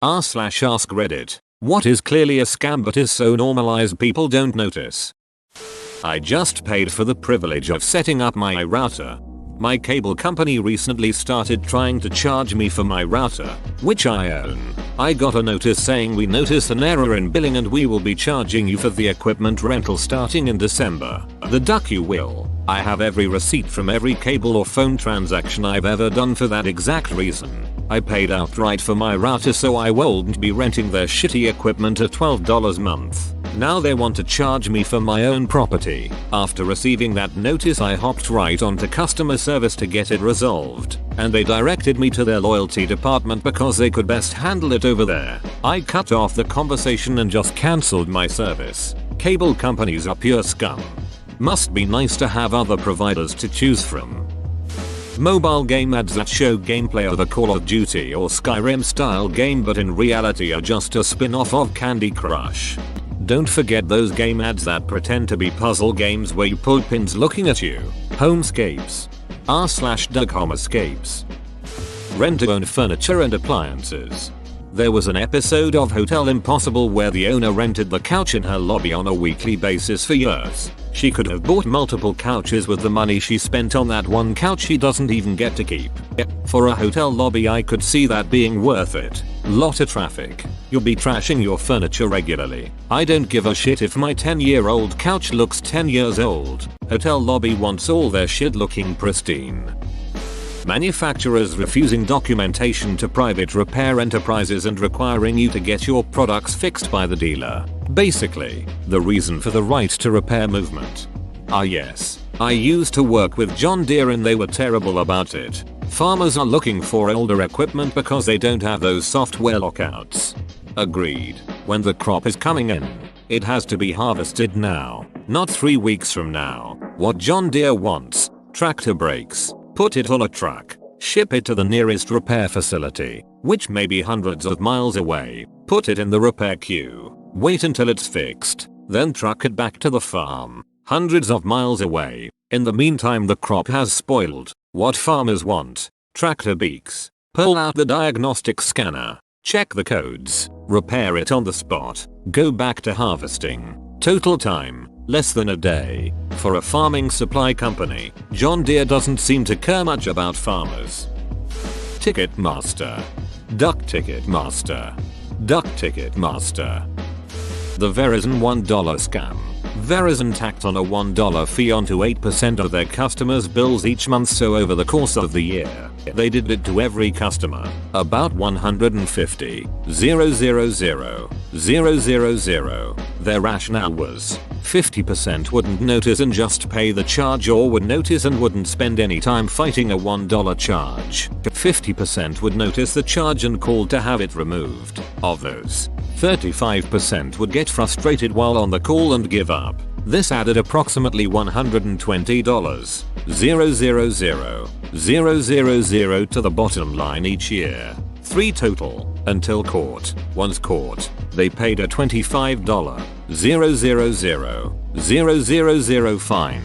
r/ask Reddit. What is clearly a scam but is so normalized people don't notice. I just paid for the privilege of setting up my router. My cable company recently started trying to charge me for my router, which I own. I got a notice saying we noticed an error in billing and we will be charging you for the equipment rental starting in December. The duck you will. I have every receipt from every cable or phone transaction I've ever done for that exact reason. I paid outright for my router so I won't be renting their shitty equipment at $12 a month. Now they want to charge me for my own property. After receiving that notice I hopped right onto customer service to get it resolved, and they directed me to their loyalty department because they could best handle it over there. I cut off the conversation and just cancelled my service. Cable companies are pure scum. Must be nice to have other providers to choose from. Mobile game ads that show gameplay of a Call of Duty or Skyrim style game but in reality are just a spin-off of Candy Crush. Don't forget those game ads that pretend to be puzzle games where you pull pins looking at you. Homescapes. r/Doug Homescapes. Rent to own furniture and appliances. There was an episode of Hotel Impossible where the owner rented the couch in her lobby on a weekly basis for years. She could have bought multiple couches with the money she spent on that one couch she doesn't even get to keep. For a hotel lobby I could see that being worth it. Lot of traffic. You'll be trashing your furniture regularly. I don't give a shit if my 10-year-old couch looks 10 years old. Hotel lobby wants all their shit looking pristine. Manufacturers refusing documentation to private repair enterprises and requiring you to get your products fixed by the dealer. Basically, the reason for the right to repair movement. Ah yes, I used to work with John Deere and they were terrible about it. Farmers are looking for older equipment because they don't have those software lockouts. Agreed. When the crop is coming in, it has to be harvested now, not 3 weeks from now. What John Deere wants, tractor brakes. Put it on a truck, ship it to the nearest repair facility, which may be hundreds of miles away, put it in the repair queue, wait until it's fixed, then truck it back to the farm, hundreds of miles away. In the meantime the crop has spoiled. What farmers want, tractor beaks, pull out the diagnostic scanner, check the codes, repair it on the spot, go back to harvesting. Total time, less than a day. For a farming supply company, John Deere doesn't seem to care much about farmers. Ticketmaster. Duck Ticketmaster. Duck Ticketmaster. The Verizon $1 scam. Verizon tacked on a $1 fee onto 8% of their customers' bills each month, so over the course of the year, they did it to every customer. About 150,000,000. Their rationale was 50% wouldn't notice and just pay the charge, or would notice and wouldn't spend any time fighting a $1 charge. 50% would notice the charge and call to have it removed. Of those, 35% would get frustrated while on the call and give up. This added approximately $120,000 to the bottom line each year. 3 total, until caught. Once caught, they paid a $25,000 fine.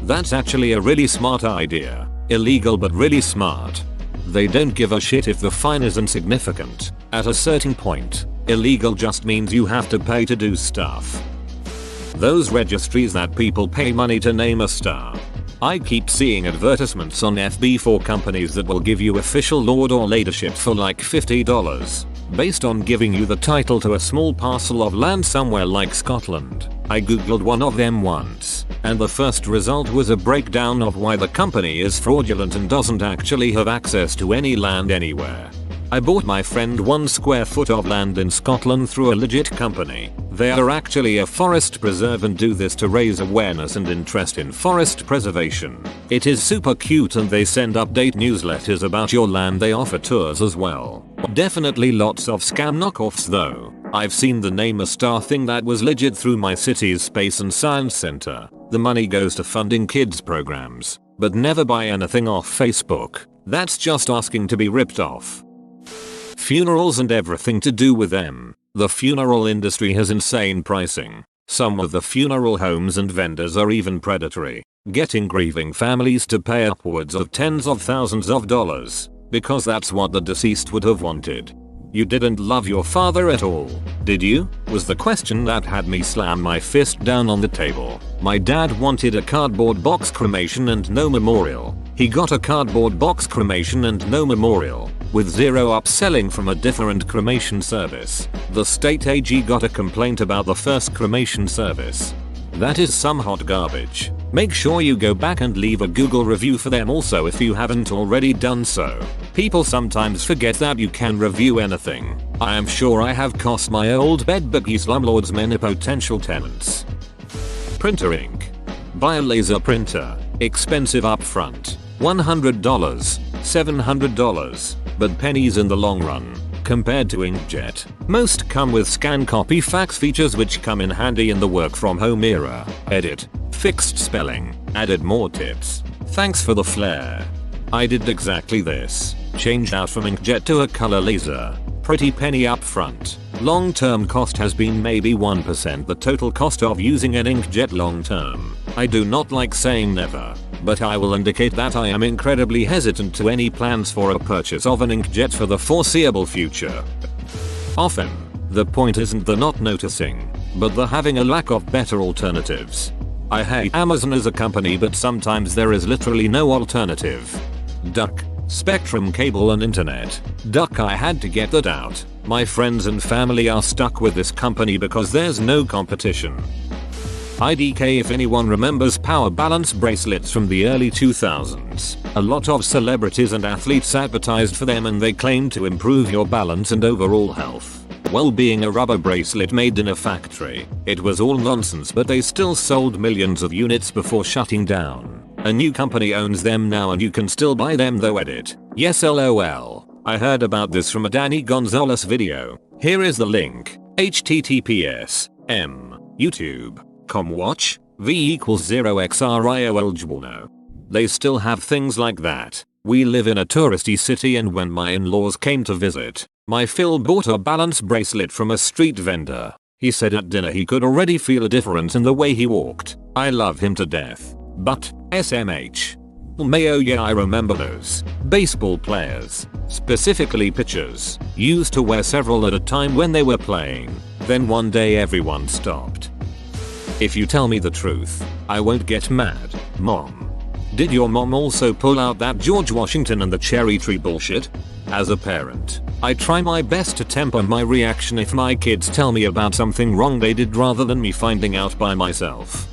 That's actually a really smart idea. Illegal but really smart. They don't give a shit if the fine is insignificant. At a certain point, illegal just means you have to pay to do stuff. Those registries that people pay money to name a star. I keep seeing advertisements on FB for companies that will give you official lord or ladyship for like $50, based on giving you the title to a small parcel of land somewhere like Scotland. I googled one of them once, and the first result was a breakdown of why the company is fraudulent and doesn't actually have access to any land anywhere. I bought my friend 1 square foot of land in Scotland through a legit company. They are actually a forest preserve and do this to raise awareness and interest in forest preservation. It is super cute and they send update newsletters about your land. They offer tours as well. Definitely lots of scam knockoffs though. I've seen the name a star thing that was legit through my city's space and science center. The money goes to funding kids programs, but never buy anything off Facebook. That's just asking to be ripped off. Funerals and everything to do with them. The funeral industry has insane pricing. Some of the funeral homes and vendors are even predatory, getting grieving families to pay upwards of tens of thousands of dollars, because that's what the deceased would have wanted. You didn't love your father at all, did you? Was the question that had me slam my fist down on the table. My dad wanted a cardboard box cremation and no memorial. He got a cardboard box cremation and no memorial, with zero upselling from a different cremation service. The state AG got a complaint about the first cremation service. That is some hot garbage. Make sure you go back and leave a Google review for them also if you haven't already done so. People sometimes forget that you can review anything. I am sure I have cost my old bedbuggy slumlords many potential tenants. Printer ink. Buy a laser printer. Expensive upfront. $100, $700, but pennies in the long run. Compared to inkjet, most come with scan copy fax features which come in handy in the work from home era. Edit. Fixed spelling. Added more tips. Thanks for the flair. I did exactly this. Changed out from inkjet to a color laser. Pretty penny up front. Long term cost has been maybe 1% the total cost of using an inkjet long term. I do not like saying never, but I will indicate that I am incredibly hesitant to any plans for a purchase of an inkjet for the foreseeable future. Often, the point isn't the not noticing, but the having a lack of better alternatives. I hate Amazon as a company, but sometimes there is literally no alternative. Duck. Spectrum cable and internet. Duck. I had to get that out. My friends and family are stuck with this company because there's no competition. IDK. If anyone remembers power balance bracelets from the early 2000s, a lot of celebrities and athletes advertised for them and they claimed to improve your balance and overall health. Well, being a rubber bracelet made in a factory, it was all nonsense, but they still sold millions of units before shutting down. A new company owns them now and you can still buy them though. Edit. Yes, lol. I heard about this from a Danny Gonzalez video. Here is the link. https youtube.com/watch v = 0xrio eligible. No. They still have things like that. We live in a touristy city, and when my in-laws came to visit, my Phil bought a balance bracelet from a street vendor. He said at dinner he could already feel a difference in the way he walked. I love him to death. But, SMH. Mayo. Yeah, I remember those. Baseball players, specifically pitchers, used to wear several at a time when they were playing. Then one day everyone stopped. If you tell me the truth, I won't get mad, Mom. Did your mom also pull out that George Washington and the cherry tree bullshit? As a parent, I try my best to temper my reaction if my kids tell me about something wrong they did rather than me finding out by myself.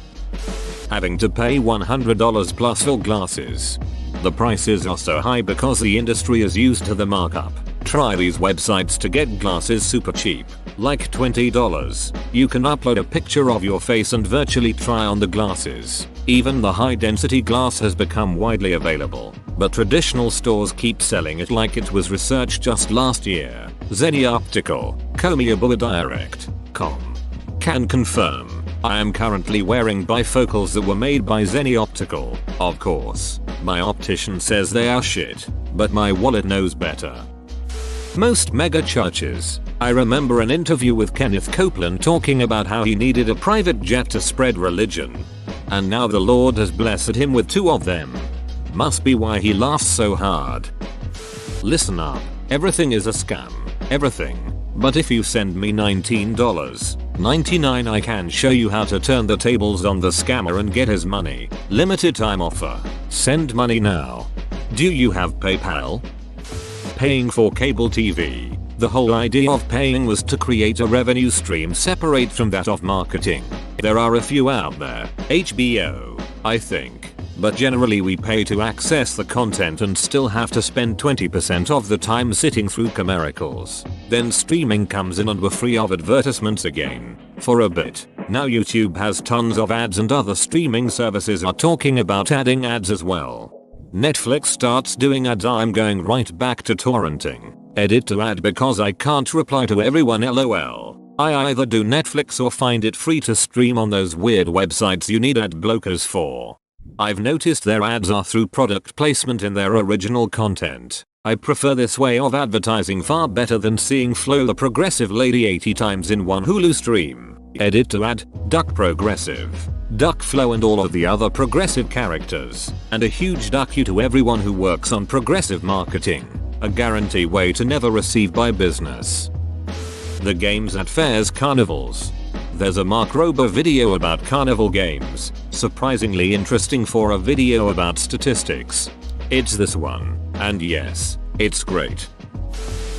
Having to pay $100 plus for glasses. The prices are so high because the industry is used to the markup. Try these websites to get glasses super cheap, like $20. You can upload a picture of your face and virtually try on the glasses. Even the high density glass has become widely available, but traditional stores keep selling it like it was researched just last year. Zenny Optical, Comiable Direct.com. Can confirm. I am currently wearing bifocals that were made by Zenny Optical. Of course, my optician says they are shit, but my wallet knows better. Most mega churches. I remember an interview with Kenneth Copeland talking about how he needed a private jet to spread religion. And now the Lord has blessed him with 2 of them. Must be why he laughs so hard. Listen up. Everything is a scam. Everything. But if you send me $19.99 I can show you how to turn the tables on the scammer and get his money. Limited time offer. Send money now. Do you have PayPal? Paying for cable TV. The whole idea of paying was to create a revenue stream separate from that of marketing. There are a few out there. HBO, I think. But generally we pay to access the content and still have to spend 20% of the time sitting through commercials. Then streaming comes in and we're free of advertisements again. For a bit. Now YouTube has tons of ads and other streaming services are talking about adding ads as well. Netflix starts doing ads. I'm going right back to torrenting. Edit to ad because I can't reply to everyone, lol. I either do Netflix or find it free to stream on those weird websites you need ad blockers for. I've noticed their ads are through product placement in their original content. I prefer this way of advertising far better than seeing Flo the Progressive Lady 80 times in one Hulu stream. Edit to add, Duck Progressive, Duck Flo and all of the other progressive characters, and a huge duck you to everyone who works on progressive marketing. a guarantee way to never receive by business. The games at fairs, carnivals. There's a Mark Rober video about carnival games, surprisingly interesting for a video about statistics. It's this one, and yes, it's great.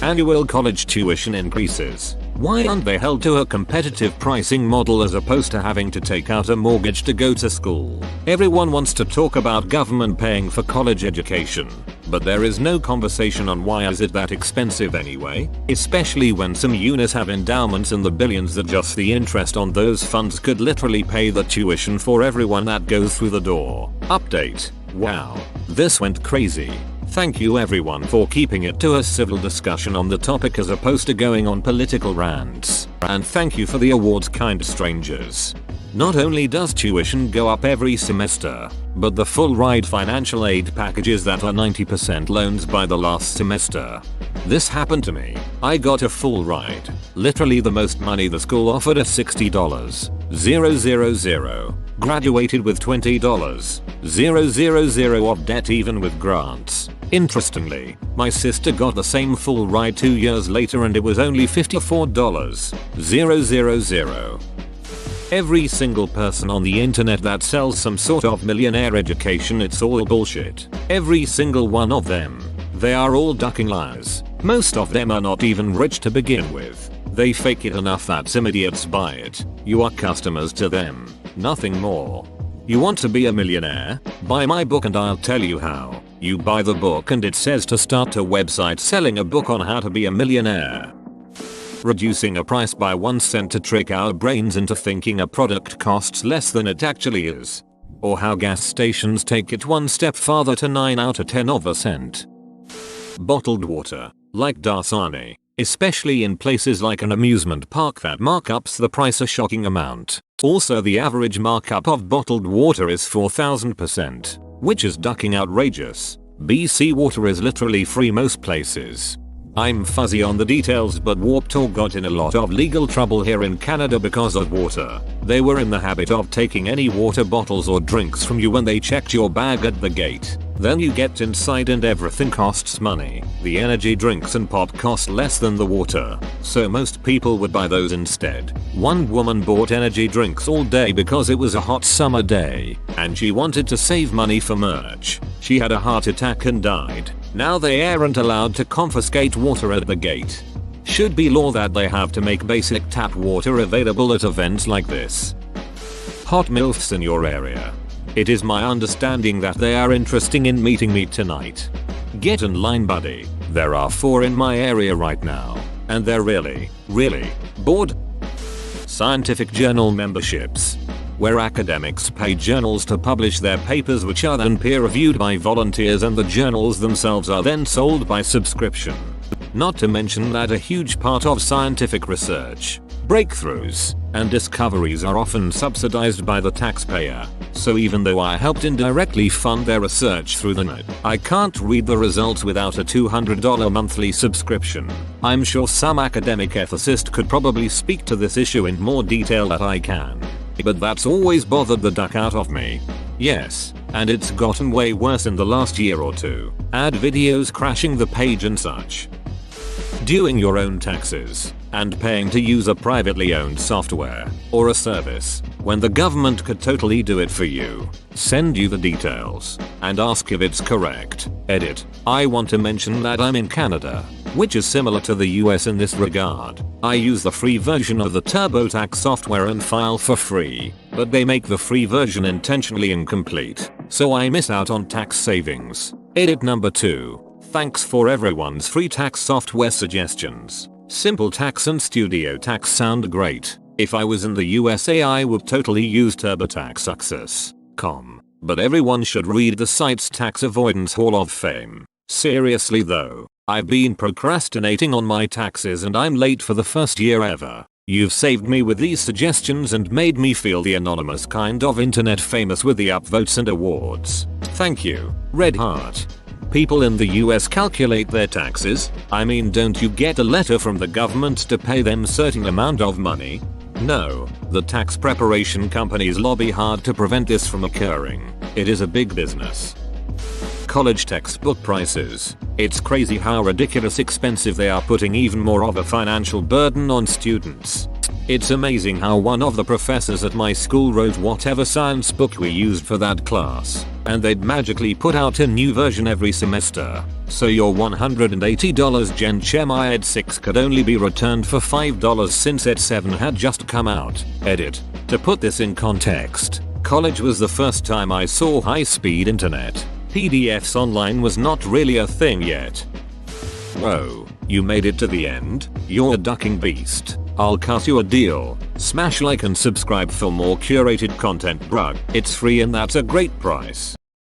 Annual college tuition increases. Why aren't they held to a competitive pricing model as opposed to having to take out a mortgage to go to school? Everyone wants to talk about government paying for college education, but there is no conversation on why is it that expensive anyway, especially when some unis have endowments in the billions that just the interest on those funds could literally pay the tuition for everyone that goes through the door. Update. Wow. This went crazy. Thank you everyone for keeping it to a civil discussion on the topic as opposed to going on political rants. And thank you for the awards, kind strangers. Not only does tuition go up every semester, but the full ride financial aid packages that are 90% loans by the last semester. This happened to me. I got a full ride. Literally the most money the school offered at $60. 000. Graduated with $20. 000 of debt even with grants. Interestingly, my sister got the same full ride 2 years later and it was only $54. 000. Every single person on the internet that sells some sort of millionaire education, it's all bullshit. Every single one of them. They are all ducking lies. Most of them are not even rich to begin with. They fake it enough that some idiots buy it. You are customers to them. Nothing more. You want to be a millionaire? Buy my book and I'll tell you how. You buy the book and it says to start a website selling a book on how to be a millionaire. Reducing a price by 1 cent to trick our brains into thinking a product costs less than it actually is. Or how gas stations take it one step farther to 9 out of 10 of a cent. Bottled water, like Dasani, especially in places like an amusement park that markups the price a shocking amount. Also, the average markup of bottled water is 4000%, which is ducking outrageous. BC water is literally free most places. I'm fuzzy on the details, but Warp Tour got in a lot of legal trouble here in Canada because of water. They were in the habit of taking any water bottles or drinks from you when they checked your bag at the gate. Then you get inside and everything costs money. The energy drinks and pop cost less than the water, so most people would buy those instead. One woman bought energy drinks all day because it was a hot summer day, and she wanted to save money for merch. She had a heart attack and died. Now they aren't allowed to confiscate water at the gate. Should be law that they have to make basic tap water available at events like this. Hot MILFs in your area. It is my understanding that they are interested in meeting me tonight. Get in line, buddy. There are 4 in my area right now, and they're really bored. Scientific journal memberships, where academics pay journals to publish their papers, which are then peer-reviewed by volunteers, and the journals themselves are then sold by subscription. Not to mention that a huge part of scientific research, breakthroughs, and discoveries are often subsidized by the taxpayer. So even though I helped indirectly fund their research through the net, I can't read the results without a $200 monthly subscription. I'm sure some academic ethicist could probably speak to this issue in more detail than I can. But that's always bothered the duck out of me. Yes, and it's gotten way worse in the last year or two. Ad videos crashing the page and such. Doing your own taxes and paying to use a privately owned software or a service when the government could totally do it for you. Send you the details and ask if it's correct. Edit. I want to mention that I'm in Canada, which is similar to the US in this regard. I use the free version of the TurboTax software and file for free, but they make the free version intentionally incomplete, so I miss out on tax savings. Edit number 2. Thanks for everyone's free tax software suggestions. Simple Tax and Studio Tax sound great. If I was in the USA, I would totally use TurboTax Success.com. But everyone should read the site's Tax Avoidance Hall of Fame. Seriously though, I've been procrastinating on my taxes and I'm late for the first year ever. You've saved me with these suggestions and made me feel the anonymous kind of internet famous with the upvotes and awards. Thank you, Red Heart. People in the US calculate their taxes? I mean, don't you get a letter from the government to pay them certain amount of money? No, the tax preparation companies lobby hard to prevent this from occurring. It is a big business. college textbook prices. It's crazy how ridiculous expensive they are, putting even more of a financial burden on students. It's amazing how one of the professors at my school wrote whatever science book we used for that class, and they'd magically put out a new version every semester. So your $180 Gen Chem Ed 6 could only be returned for $5 since Ed 7 had just come out. Edit. To put this in context, college was the first time I saw high-speed internet. PDFs online was not really a thing yet. Oh, you made it to the end? You're a ducking beast. I'll cut you a deal. Smash like and subscribe for more curated content, bruh. It's free and that's a great price.